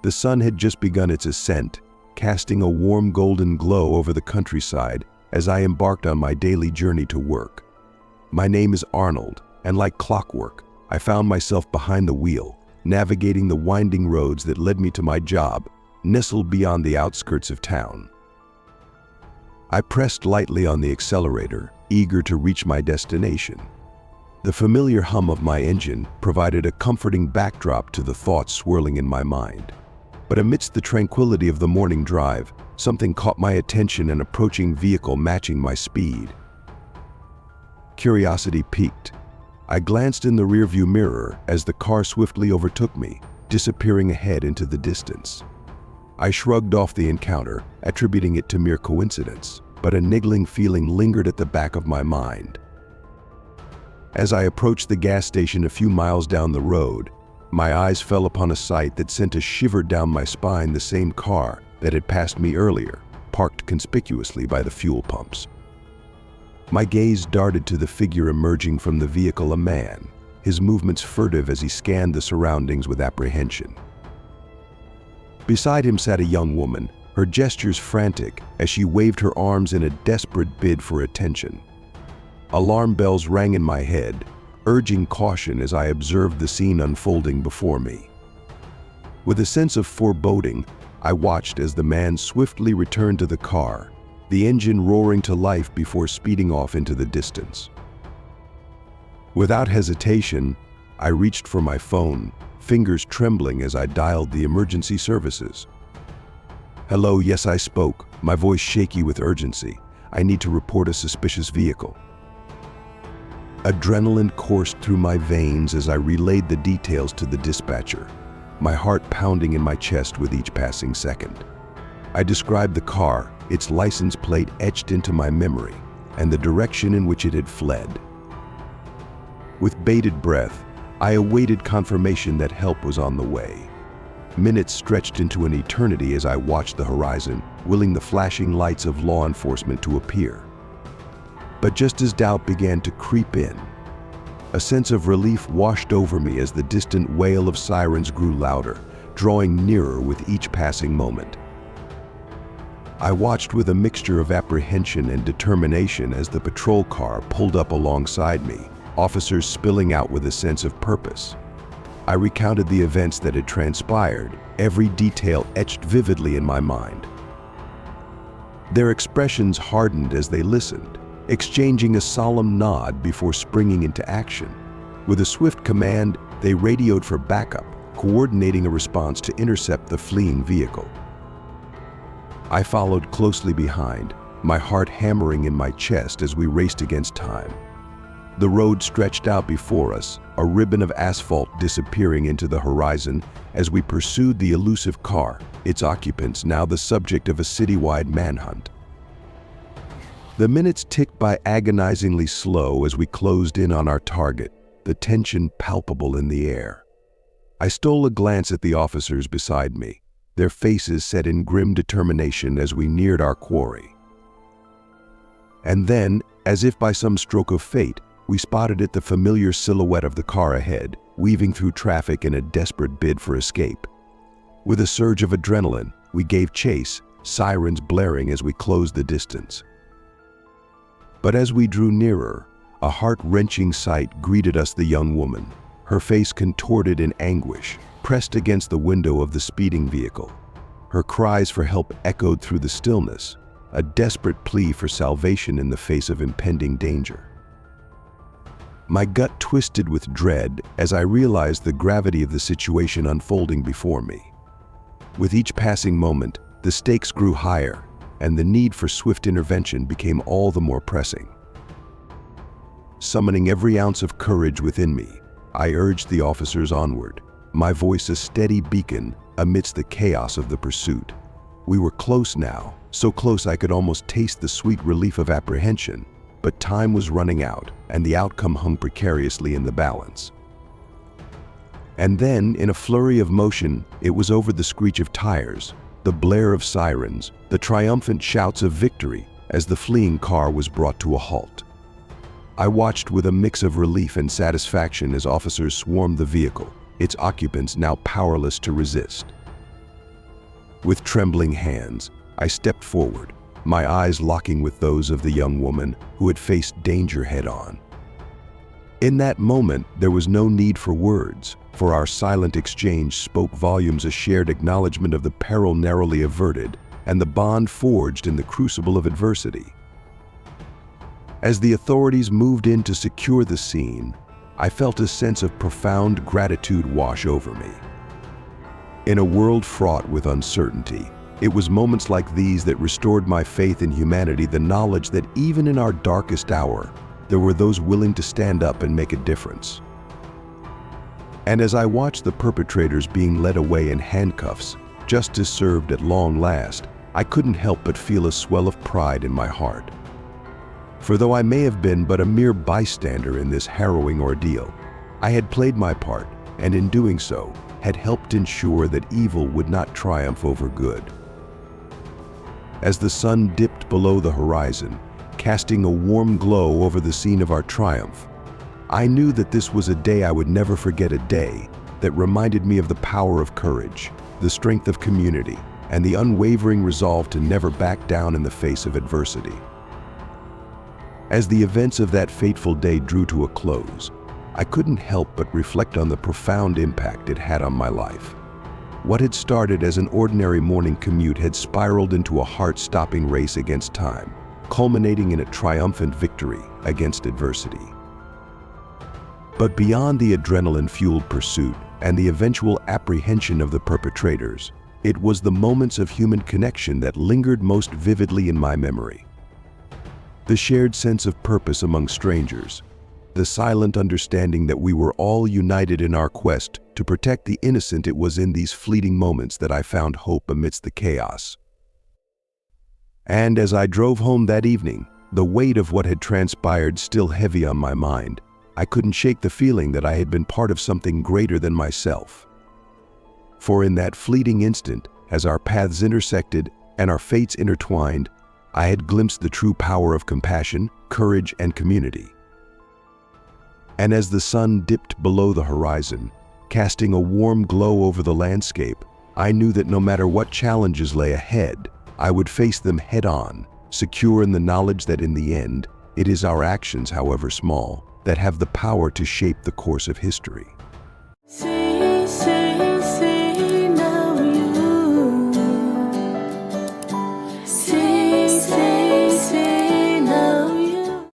The sun had just begun its ascent, casting a warm golden glow over the countryside as I embarked on my daily journey to work. My name is Arnold, and like clockwork, I found myself behind the wheel, navigating the winding roads that led me to my job, nestled beyond the outskirts of town. I pressed lightly on the accelerator, eager to reach my destination. The familiar hum of my engine provided a comforting backdrop to the thoughts swirling in my mind. But amidst the tranquility of the morning drive, something caught my attention, an approaching vehicle matching my speed. Curiosity piqued. I glanced in the rearview mirror as the car swiftly overtook me, disappearing ahead into the distance. I shrugged off the encounter, attributing it to mere coincidence, but a niggling feeling lingered at the back of my mind. As I approached the gas station a few miles down the road, my eyes fell upon a sight that sent a shiver down my spine, the same car that had passed me earlier, parked conspicuously by the fuel pumps. My gaze darted to the figure emerging from the vehicle, a man, his movements furtive as he scanned the surroundings with apprehension. Beside him sat a young woman, her gestures frantic as she waved her arms in a desperate bid for attention. Alarm bells rang in my head, urging caution as I observed the scene unfolding before me. With a sense of foreboding, I watched as the man swiftly returned to the car, the engine roaring to life before speeding off into the distance. Without hesitation, I reached for my phone, fingers trembling as I dialed the emergency services. "Hello, yes," I spoke, my voice shaky with urgency. "I need to report a suspicious vehicle." Adrenaline coursed through my veins as I relayed the details to the dispatcher, my heart pounding in my chest with each passing second. I described the car, its license plate etched into my memory, and the direction in which it had fled. With bated breath, I awaited confirmation that help was on the way. Minutes stretched into an eternity as I watched the horizon, willing the flashing lights of law enforcement to appear. But just as doubt began to creep in, a sense of relief washed over me as the distant wail of sirens grew louder, drawing nearer with each passing moment. I watched with a mixture of apprehension and determination as the patrol car pulled up alongside me, officers spilling out with a sense of purpose. I recounted the events that had transpired, every detail etched vividly in my mind. Their expressions hardened as they listened, exchanging a solemn nod before springing into action. With a swift command, they radioed for backup, coordinating a response to intercept the fleeing vehicle. I followed closely behind, my heart hammering in my chest as we raced against time. The road stretched out before us, a ribbon of asphalt disappearing into the horizon as we pursued the elusive car, its occupants now the subject of a citywide manhunt. The minutes ticked by agonizingly slow as we closed in on our target, the tension palpable in the air. I stole a glance at the officers beside me, their faces set in grim determination as we neared our quarry. And then, as if by some stroke of fate, we spotted the familiar silhouette of the car ahead, weaving through traffic in a desperate bid for escape. With a surge of adrenaline, we gave chase, sirens blaring as we closed the distance. But as we drew nearer, a heart-wrenching sight greeted us: the young woman, her face contorted in anguish, pressed against the window of the speeding vehicle. Her cries for help echoed through the stillness, a desperate plea for salvation in the face of impending danger. My gut twisted with dread as I realized the gravity of the situation unfolding before me. With each passing moment, the stakes grew higher, and the need for swift intervention became all the more pressing. Summoning every ounce of courage within me, I urged the officers onward, my voice a steady beacon amidst the chaos of the pursuit. We were close now, so close I could almost taste the sweet relief of apprehension, but time was running out, and the outcome hung precariously in the balance. And then, in a flurry of motion, it was over: the screech of tires, the blare of sirens, the triumphant shouts of victory as the fleeing car was brought to a halt. I watched with a mix of relief and satisfaction as officers swarmed the vehicle, its occupants now powerless to resist. With trembling hands, I stepped forward, my eyes locking with those of the young woman who had faced danger head-on. In that moment, there was no need for words, for our silent exchange spoke volumes, a shared acknowledgement of the peril narrowly averted and the bond forged in the crucible of adversity. As the authorities moved in to secure the scene, I felt a sense of profound gratitude wash over me. In a world fraught with uncertainty, it was moments like these that restored my faith in humanity, the knowledge that even in our darkest hour, there were those willing to stand up and make a difference. And as I watched the perpetrators being led away in handcuffs, justice served at long last, I couldn't help but feel a swell of pride in my heart. For though I may have been but a mere bystander in this harrowing ordeal, I had played my part, and in doing so, had helped ensure that evil would not triumph over good. As the sun dipped below the horizon, casting a warm glow over the scene of our triumph, I knew that this was a day I would never forget, a day that reminded me of the power of courage, the strength of community, and the unwavering resolve to never back down in the face of adversity. As the events of that fateful day drew to a close, I couldn't help but reflect on the profound impact it had on my life. What had started as an ordinary morning commute had spiraled into a heart-stopping race against time, culminating in a triumphant victory against adversity. But beyond the adrenaline-fueled pursuit and the eventual apprehension of the perpetrators, it was the moments of human connection that lingered most vividly in my memory. The shared sense of purpose among strangers, the silent understanding that we were all united in our quest to protect the innocent. It was in these fleeting moments that I found hope amidst the chaos. And as I drove home that evening, the weight of what had transpired still heavy on my mind, I couldn't shake the feeling that I had been part of something greater than myself. For in that fleeting instant, as our paths intersected and our fates intertwined, I had glimpsed the true power of compassion, courage, and community. And as the sun dipped below the horizon, casting a warm glow over the landscape, I knew that no matter what challenges lay ahead, I would face them head-on, secure in the knowledge that in the end, it is our actions, however small, that have the power to shape the course of history.